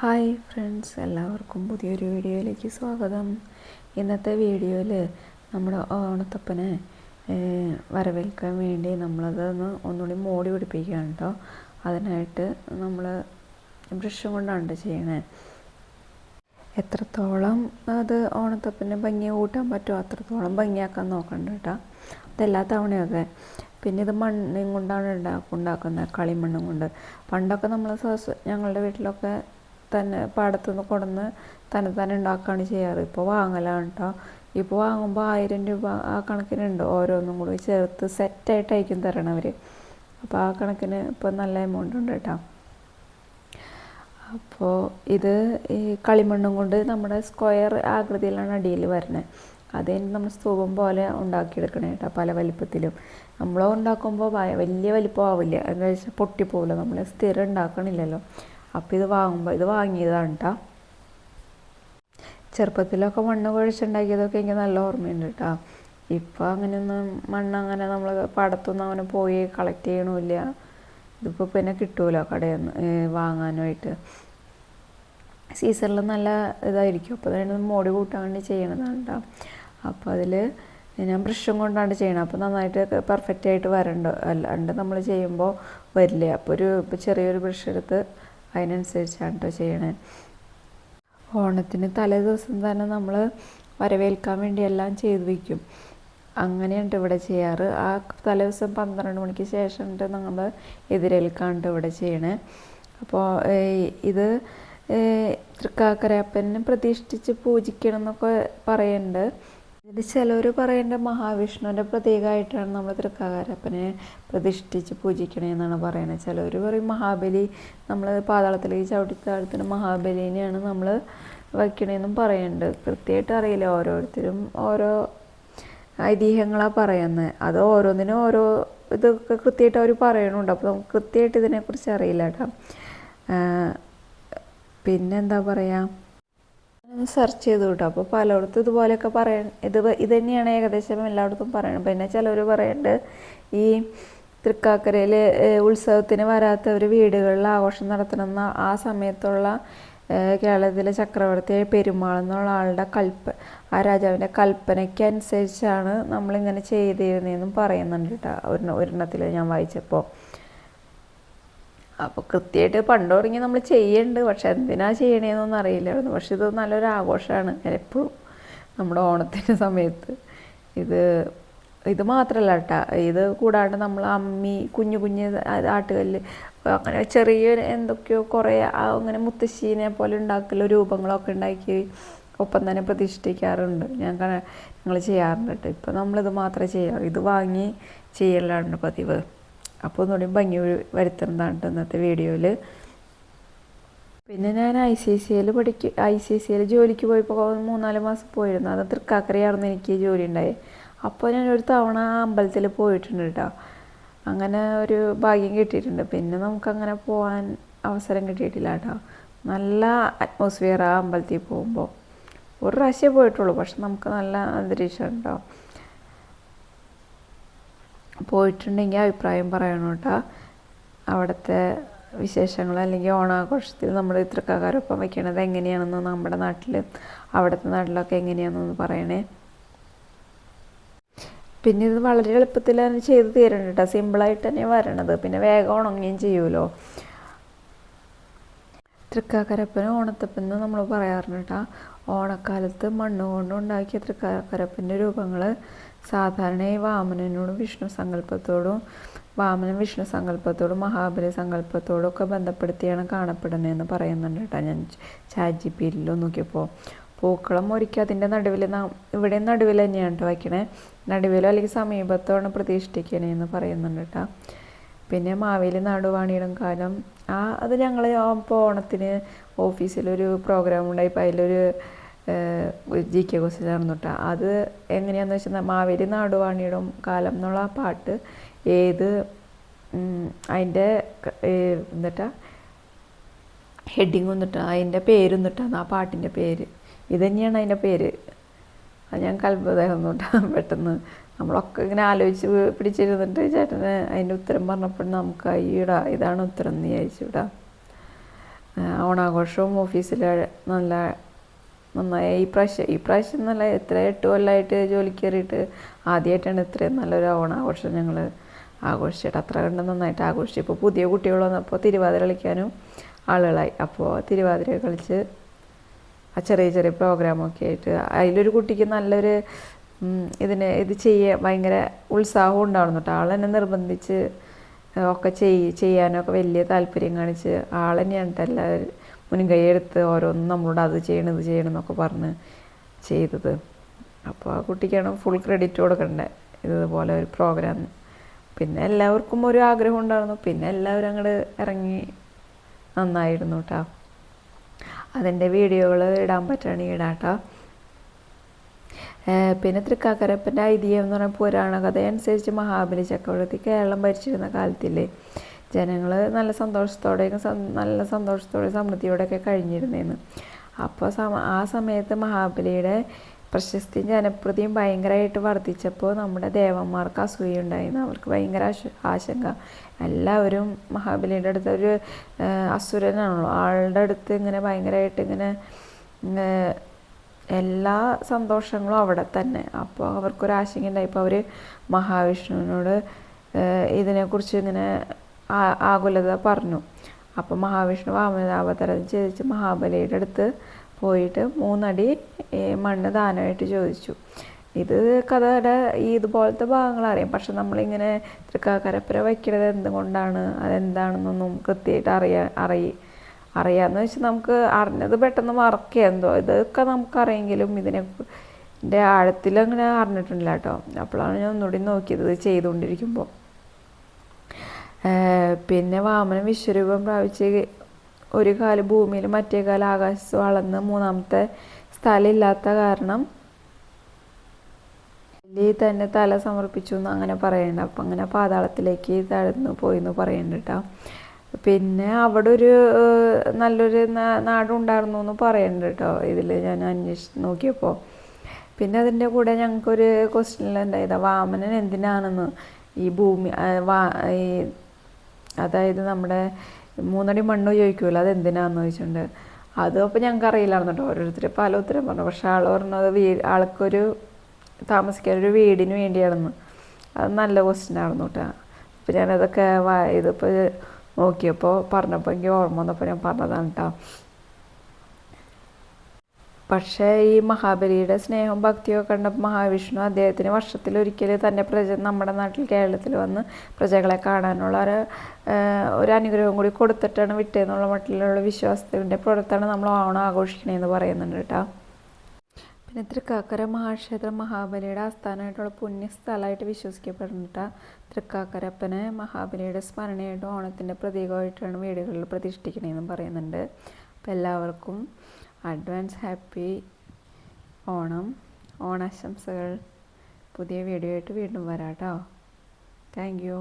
Hi friends, എല്ലാവർക്കും പുതിയൊരു വീഡിയോയിലേക്ക് സ്വാഗതം. ഇന്നത്തെ വീഡിയോയിൽ നമ്മുടെ ഓണത്തപ്പനെ വരവേൽക്കാൻ വേണ്ടി നമ്മളതൊന്ന് ഒന്നുകൂടി മോടി പിടിപ്പിക്കുകയാണ് കേട്ടോ. അതിനായിട്ട് നമ്മൾ ബ്രഷും കൊണ്ടാണ് ചെയ്യണേ. എത്രത്തോളം അത് ഓണത്തപ്പനെ ഭംഗി കൂട്ടാൻ പറ്റുമോ അത്രത്തോളം ഭംഗിയാക്കാൻ നോക്കണ്ട കേട്ടോ. അതെല്ലാ തവണയൊക്കെ. പിന്നെ ഇത് മണ്ണും കൊണ്ടാണ് ഉണ്ടാക്കുന്നത്, കളിമണ്ണും കൊണ്ട്. പണ്ടൊക്കെ നമ്മൾ ഞങ്ങളുടെ വീട്ടിലൊക്കെ തന്നെ പാടത്തുനിന്ന് കൊണ്ടുവന്ന് തന്നെ ഉണ്ടാക്കുകയാണ് ചെയ്യാറ്. ഇപ്പോൾ വാങ്ങലാണ് കേട്ടോ. ഇപ്പോൾ വാങ്ങുമ്പോൾ 1000 രൂപ ആ കണക്കിനുണ്ട്. ഓരോന്നും കൂടി ചേർത്ത് സെറ്റായിട്ടായിരിക്കും തരണവർ. അപ്പോൾ ആ കണക്കിന് ഇപ്പോൾ നല്ല എമൗണ്ട് ഉണ്ട് കേട്ടോ. അപ്പോൾ ഇത് ഈ കളിമണ്ണും കൊണ്ട് നമ്മുടെ സ്ക്വയർ ആകൃതിയിലാണ് അടിയിൽ വരുന്നത്. അത് നമ്മൾ സ്തൂപം പോലെ ഉണ്ടാക്കിയെടുക്കണേ കേട്ടോ, പല വലിപ്പത്തിലും. നമ്മൾ ഉണ്ടാക്കുമ്പോൾ വലിയ വലിപ്പമാവില്ല, എന്താ വെച്ചാൽ പൊട്ടിപ്പോവില്ല. നമ്മൾ സ്ഥിരം ഉണ്ടാക്കണില്ലല്ലോ. അപ്പോൾ ഇത് വാങ്ങിയതാണ് കേട്ടോ. ചെറുപ്പത്തിലൊക്കെ മണ്ണ് കുഴച്ചുണ്ടാക്കിയതൊക്കെ എനിക്ക് നല്ല ഓർമ്മയുണ്ട് കേട്ടോ. ഇപ്പോൾ അങ്ങനെയൊന്നും മണ്ണങ്ങനെ നമ്മൾ പാടത്തൊന്നും അങ്ങനെ പോയി കളക്ട് ചെയ്യണമില്ല. ഇതിപ്പോൾ പിന്നെ കിട്ടുമല്ലോ കടയിൽ നിന്ന് വാങ്ങാനായിട്ട്. സീസണിൽ നല്ല ഇതായിരിക്കും. അപ്പോൾ അതിന് മോടി കൂട്ടാൻ വേണ്ടി ചെയ്യണതാണ് കേട്ടോ. അപ്പോൾ അതിൽ ഞാൻ ബ്രഷും കൊണ്ടാണ് ചെയ്യണം. അപ്പോൾ നന്നായിട്ട് പെർഫെക്റ്റായിട്ട് വരണ്ട, അല്ലാണ്ട് നമ്മൾ ചെയ്യുമ്പോൾ വരില്ല. അപ്പോൾ ചെറിയൊരു ബ്രഷ് എടുത്ത് അതിനനുസരിച്ചാണ് കേട്ടോ ചെയ്യണേ. ഓണത്തിന് തലേ ദിവസം തന്നെ നമ്മൾ വരവേൽക്കാൻ വേണ്ടി എല്ലാം ചെയ്ത് വയ്ക്കും. അങ്ങനെയുണ്ട് ഇവിടെ ചെയ്യാറ്. ആ തലേ ദിവസം 12 മണിക്ക് ശേഷം നമ്മൾ എതിരേൽക്കാണ്ട് ഇവിടെ ചെയ്യണേ. അപ്പോൾ ഇത് തൃക്കാക്കരപ്പനെ പ്രതിഷ്ഠിച്ച് പൂജിക്കണം എന്നൊക്കെ പറയുന്നുണ്ട്. ഇതിൽ ചിലവർ പറയേണ്ടത് മഹാവിഷ്ണുവിൻ്റെ പ്രതീകമായിട്ടാണ് നമ്മൾ തൃക്കാക്കരപ്പനെ പ്രതിഷ്ഠിച്ച് പൂജിക്കണമെന്നാണ് പറയുന്നത്. ചിലവർ പറയും മഹാബലി, നമ്മൾ പാതാളത്തിലേക്ക് ചവിട്ടിത്താഴത്തിന് മഹാബലിനെയാണ് നമ്മൾ വയ്ക്കണമെന്നും പറയുന്നുണ്ട്. കൃത്യമായിട്ട് അറിയില്ല, ഓരോരുത്തരും ഓരോ ഐതിഹ്യങ്ങളാണ് പറയുന്നത്. അത് ഓരോന്നിനും ഓരോ ഇതൊക്കെ കൃത്യമായിട്ട് അവർ പറയണുണ്ട്. അപ്പോൾ നമുക്ക് കൃത്യമായിട്ട് ഇതിനെക്കുറിച്ച് അറിയില്ല കേട്ടോ. പിന്നെന്താ പറയുക, സെർച്ച് ചെയ്തു കേട്ടോ. അപ്പോൾ പലയിടത്തും ഇതുപോലെയൊക്കെ ഇത് തന്നെയാണ് ഏകദേശം എല്ലായിടത്തും പറയണം. പിന്നെ ചിലവർ പറയുന്നുണ്ട് ഈ തൃക്കാക്കരയിൽ ഉത്സവത്തിന് വരാത്തവർ വീടുകളിൽ ആഘോഷം നടത്തണമെന്ന ആ സമയത്തുള്ള കേരളത്തിലെ ചക്രവർത്തി പെരുമാൾ എന്നുള്ള ആളുടെ ആ രാജാവിൻ്റെ കൽപ്പനയ്ക്ക് അനുസരിച്ചാണ് നമ്മളിങ്ങനെ ചെയ്തിരുന്നതെന്നും പറയുന്നുണ്ട് കേട്ടോ. ഒരെണ്ണത്തിൽ ഞാൻ വായിച്ചപ്പോൾ. അപ്പോൾ കൃത്യമായിട്ട് പണ്ട് തുടങ്ങി നമ്മൾ ചെയ്യുന്നുണ്ട്. പക്ഷെ എന്തിനാ ചെയ്യണേന്നൊന്നും അറിയില്ലായിരുന്നു. പക്ഷെ ഇത് നല്ലൊരു ആഘോഷമാണ് എപ്പോഴും നമ്മുടെ ഓണത്തിൻ്റെ സമയത്ത്. ഇത് മാത്രമല്ല കേട്ടോ, ഇത് കൂടാണ്ട് നമ്മൾ അമ്മി, കുഞ്ഞു ആട്ടുകല്ല്, അങ്ങനെ ചെറിയൊരു എന്തൊക്കെയോ കുറേ അങ്ങനെ മുത്തശ്ശീനെ പോലെ ഉണ്ടാക്കൽ രൂപങ്ങളൊക്കെ ഉണ്ടാക്കി ഒപ്പം തന്നെ പ്രതിഷ്ഠിക്കാറുണ്ട്. ഞങ്ങൾ ചെയ്യാറുണ്ട് കേട്ടോ. ഇപ്പം നമ്മളിത് മാത്രമേ ചെയ്യാറ്. ഇത് വാങ്ങി ചെയ്യലാണ് പതിവ്. അപ്പോൾ ഒന്നുകൂടി ഭംഗി വരുത്തുന്നതാണ് ഇന്നത്തെ വീഡിയോയിൽ. പിന്നെ ഞാൻ ICCയിൽ ജോലിക്ക് പോയപ്പോൾ 3-4 മാസം പോയിരുന്നു. അത് തൃക്കാക്കരയായിരുന്നു എനിക്ക് ജോലി ഉണ്ടായി. അപ്പോൾ ഞാനൊരു തവണ അമ്പലത്തിൽ പോയിട്ടുണ്ട് കേട്ടോ. അങ്ങനെ ഒരു ഭാഗ്യം കിട്ടിയിട്ടുണ്ട്. പിന്നെ നമുക്കങ്ങനെ പോകാൻ അവസരം കിട്ടിയിട്ടില്ല കേട്ടോ. നല്ല അറ്റ്മോസ്ഫിയർ ആ അമ്പലത്തിൽ പോകുമ്പോൾ. ഒരു പ്രാവശ്യമേ പോയിട്ടുള്ളൂ, പക്ഷെ നമുക്ക് നല്ല അന്തരീക്ഷം ഉണ്ടോ. പോയിട്ടുണ്ടെങ്കിൽ അഭിപ്രായം പറയണം കേട്ടോ. അവിടുത്തെ വിശേഷങ്ങൾ അല്ലെങ്കിൽ ഓണാഘോഷത്തിൽ നമ്മൾ തൃക്കാക്കരൊപ്പം വയ്ക്കണത് എങ്ങനെയാണെന്ന് നമ്മുടെ നാട്ടിൽ അവിടുത്തെ നാട്ടിലൊക്കെ എങ്ങനെയാണെന്നൊന്ന് പറയണേ. പിന്നെ ഇത് വളരെ എളുപ്പത്തിൽ തന്നെ ചെയ്ത് തീരണം കേട്ടോ. സിമ്പിളായിട്ട് തന്നെ വരണത്. പിന്നെ വേഗം ഉണങ്ങുകയും ചെയ്യുമല്ലോ. തൃക്കാക്കരപ്പന് ഓണത്തപ്പന് നമ്മൾ പറയാറുണ്ട് കേട്ടോ. ഓണക്കാലത്ത് മണ്ണ് കൊണ്ട് ഉണ്ടാക്കിയ തൃക്കാക്കരപ്പൻ്റെ രൂപങ്ങൾ സാധാരണയായി വാമനൻ വിഷ്ണു സങ്കല്പത്തോടും മഹാബലി സങ്കല്പത്തോടും ഒക്കെ ബന്ധപ്പെടുത്തിയാണ് കാണപ്പെടുന്നതെന്ന് പറയുന്നുണ്ട് കേട്ടോ. ഞാൻ ChatGPTയിൽ നോക്കിയപ്പോൾ പൂക്കളം ഒരുക്കി അതിൻ്റെ നടുവിൽ, ഇവിടെ നടുവിൽ തന്നെയാണ് കേട്ടോ വയ്ക്കണേ. നടുവിലോ അല്ലെങ്കിൽ സമീപത്തോടെ പ്രതിഷ്ഠിക്കണേന്ന് പറയുന്നുണ്ട് കേട്ടോ. പിന്നെ മാവേലി നാടുവാണിയിടും കാലം, അത് ഞങ്ങൾ ഇപ്പോൾ ഓണത്തിന് ഓഫീസിലൊരു പ്രോഗ്രാം ഉണ്ടായിപ്പോൾ അതിലൊരു GK ക്വസ്റ്റ്യൻ നടന്നു കേട്ടോ. അത് എങ്ങനെയാണെന്ന് വെച്ചാൽ മാവേലി നാടുവാണിയിടും കാലം എന്നുള്ള പാട്ട് അതിൻ്റെ എന്നിട്ടാ ഹെഡിങ് വന്നിട്ട് അതിൻ്റെ പേര് എന്നിട്ടാണ് ആ പാട്ടിൻ്റെ പേര്. ഇത് തന്നെയാണ് അതിൻ്റെ പേര്. അത് ഞാൻ അത്ഭുതമായിരുന്നു കേട്ടോ. പെട്ടെന്ന് നമ്മളൊക്കെ ഇങ്ങനെ ആലോചിച്ച് പിടിച്ചിരുന്നിട്ട് ചേട്ടന് അതിൻ്റെ ഉത്തരം പറഞ്ഞപ്പോൾ നമുക്ക് ഇതാണ് ഉത്തരം എന്ന് വിചാരിച്ചു. ഓണാഘോഷവും ഓഫീസിൽ നല്ല നന്നായി. ഈ പ്രാവശ്യം നല്ല എത്ര 8 കൊല്ലമായിട്ട് ജോലിക്ക് കയറിയിട്ട് ആദ്യമായിട്ടാണ് ഇത്രയും നല്ലൊരു ഓണാഘോഷം ഞങ്ങൾ ആഘോഷിച്ചിട്ട്. അത്ര കണ്ട് നന്നായിട്ട് ആഘോഷിച്ചു. ഇപ്പോൾ പുതിയ കുട്ടികൾ വന്നപ്പോൾ തിരുവാതിര കളിക്കാനും ആളുകളായി. അപ്പോൾ തിരുവാതിര കളിച്ച് ആ ചെറിയ ചെറിയ പ്രോഗ്രാമൊക്കെ ആയിട്ട് അതിലൊരു കുട്ടിക്ക് നല്ലൊരു ഇത് ഭയങ്കര ഉത്സാഹം ഉണ്ടാവുന്നു കേട്ടോ. ആളെന്നെ നിർബന്ധിച്ച് ഒക്കെ ചെയ്യാനൊക്കെ വലിയ താല്പര്യം കാണിച്ച് ആൾ തന്നെയാണ് കേട്ടോ എല്ലാവരും മുൻകൈ എടുത്ത് ഓരോന്നും നമ്മളോട് അത് ചെയ്യണം ഇത് ചെയ്യണം എന്നൊക്കെ പറഞ്ഞ് ചെയ്തത്. അപ്പോൾ ആ കുട്ടിക്കാണ് ഫുൾ ക്രെഡിറ്റ് കൊടുക്കണ്ടേ ഇതുപോലെ ഒരു പ്രോഗ്രാം. പിന്നെ എല്ലാവർക്കും ഒരു ആഗ്രഹം ഉണ്ടായിരുന്നു. പിന്നെ എല്ലാവരും അങ്ങോട്ട് ഇറങ്ങി നന്നായിരുന്നു കേട്ടോ. അതിൻ്റെ വീഡിയോകൾ ഇടാൻ പറ്റുകയാണെങ്കിൽ ഇടാം കേട്ടോ. പിന്നെ തൃക്കാക്കരപ്പൻ്റെ ഐതിഹ്യം എന്ന് പറഞ്ഞാൽ പുരാണ കഥയനുസരിച്ച് മഹാബലി ചക്രവർത്തി കേരളം ഭരിച്ചിരുന്ന കാലത്തില്ലേ ജനങ്ങൾ നല്ല സന്തോഷത്തോടെ സമൃദ്ധിയോടെയൊക്കെ കഴിഞ്ഞിരുന്നേന്ന്. അപ്പോൾ ആ സമയത്ത് മഹാബലിയുടെ പ്രശസ്തിയും ജനപ്രീതിയും ഭയങ്കരമായിട്ട് വർദ്ധിച്ചപ്പോൾ നമ്മുടെ ദേവന്മാർക്ക് അസൂയുണ്ടായിരുന്നു. അവർക്ക് ഭയങ്കര ആശങ്ക. എല്ലാവരും മഹാബലിയുടെ അടുത്ത് ഒരു അസുരനാണല്ലോ, ആളുടെ അടുത്ത് ഇങ്ങനെ ഭയങ്കരമായിട്ട് ഇങ്ങനെ എല്ലാ സന്തോഷങ്ങളും അവിടെ തന്നെ. അപ്പോൾ അവർക്കൊരാശങ്ക ഉണ്ടായപ്പോൾ അവർ മഹാവിഷ്ണുവിനോട് ഇതിനെക്കുറിച്ച് ഇങ്ങനെ ആകുലത പറഞ്ഞു. അപ്പോൾ മഹാവിഷ്ണു വാമനാവതാരം ചെയ്യിച്ച് മഹാബലിയുടെ അടുത്ത് പോയിട്ട് 3 അടി മണ്ണ് ദാനമായിട്ട് ചോദിച്ചു. ഇത് കഥയുടെ ഇതുപോലത്തെ ഭാഗങ്ങൾ അറിയാം. പക്ഷെ നമ്മളിങ്ങനെ തൃക്കാക്കരപ്പുര വയ്ക്കുന്നത് എന്തുകൊണ്ടാണ് അതെന്താണെന്നൊന്നും കൃത്യമായിട്ട് അറിയാമെന്ന് വെച്ചാൽ നമുക്ക് അറിഞ്ഞത് പെട്ടെന്ന് മറക്കുക എന്തോ. ഇതൊക്കെ നമുക്കറിയെങ്കിലും ഇതിൻ്റെ ആഴത്തിൽ അങ്ങനെ അറിഞ്ഞിട്ടില്ല കേട്ടോ. അപ്പോഴാണ് ഞാൻ ഒന്നുകൂടി നോക്കിയത് ഇത് ചെയ്തുകൊണ്ടിരിക്കുമ്പോൾ. പിന്നെ വാമനൻ വിശ്വരൂപം പ്രാപിച്ച് ഒരു കാല് ഭൂമിയിൽ മറ്റേ കാല് ആകാശത്ത് വളർന്ന് 3ാമത്തെ സ്ഥലമില്ലാത്ത കാരണം തന്നെ തല സമർപ്പിച്ചു എന്ന് അങ്ങനെ പറയുന്നുണ്ട്. അപ്പം അങ്ങനെ പാതാളത്തിലേക്ക് താഴ്ന്നു പോയി എന്ന് പറയുന്നുണ്ട് കേട്ടോ. പിന്നെ അവിടെ ഒരു നല്ലൊരു നാടുണ്ടായിരുന്നു എന്ന് പറയുന്നുണ്ട് കേട്ടോ ഇതിൽ ഞാൻ അന്വേഷിച്ച് നോക്കിയപ്പോൾ. പിന്നെ അതിൻ്റെ കൂടെ ഞങ്ങൾക്കൊരു ക്വസ്റ്റ്യനിലുണ്ടായത് വാമനൻ എന്തിനാണെന്ന് ഈ ഭൂമി അതായത് നമ്മുടെ 3 അടി മണ്ണ് ചോദിക്കുമല്ലോ അതെന്തിനാണെന്ന് ചോദിച്ചിട്ടുണ്ട്. അതും അപ്പോൾ ഞങ്ങൾക്ക് അറിയില്ലായിരുന്നു കേട്ടോ. ഓരോരുത്തർ പല ഉത്തരം പറഞ്ഞു. പക്ഷെ ആൾ പറഞ്ഞത് ആൾക്കൊരു താമസിക്കാനൊരു വീടിന് വേണ്ടിയാണെന്ന്. അത് നല്ല ക്വസ്റ്റ്യൻ ആയിരുന്നു കേട്ടോ. അപ്പോൾ ഞാനതൊക്കെ ഇതിപ്പോൾ നോക്കിയപ്പോൾ പറഞ്ഞപ്പോൾ എനിക്ക് ഓർമ്മ വന്നപ്പോൾ ഞാൻ പറഞ്ഞതാണ് കേട്ടോ. പക്ഷേ ഈ മഹാബലിയുടെ സ്നേഹവും ഭക്തിയൊക്കെ കണ്ടപ്പോൾ മഹാവിഷ്ണു അദ്ദേഹത്തിന് വർഷത്തിലൊരിക്കൽ തന്നെ നമ്മുടെ നാട്ടിൽ കേരളത്തിൽ വന്ന് പ്രജകളെ കാണാനുള്ള ഒരു അനുഗ്രഹം കൂടി കൊടുത്തിട്ടാണ് വിട്ടതെന്നുള്ള മട്ടിലുള്ള വിശ്വാസത്തിൻ്റെ പുറത്താണ് നമ്മൾ ഓണം ആഘോഷിക്കണേന്ന് പറയുന്നുണ്ട് കേട്ടോ. പിന്നെ തൃക്കാക്കര മഹാക്ഷേത്രം മഹാബലിയുടെ ആസ്ഥാനമായിട്ടുള്ള പുണ്യസ്ഥലമായിട്ട് വിശ്വസിക്കപ്പെടുന്നുണ്ട്. തൃക്കാക്കരപ്പനെ മഹാബലിയുടെ സ്മരണയായിട്ട് ഓണത്തിൻ്റെ പ്രതീകമായിട്ടാണ് വീടുകളിൽ പ്രതിഷ്ഠിക്കണേന്നും പറയുന്നുണ്ട്. അപ്പോൾ എല്ലാവർക്കും അഡ്വാൻസ് ഹാപ്പി ഓണാശംസകൾ. പുതിയ വീഡിയോ ആയിട്ട് വീണ്ടും വരാം കേട്ടോ. Thank you.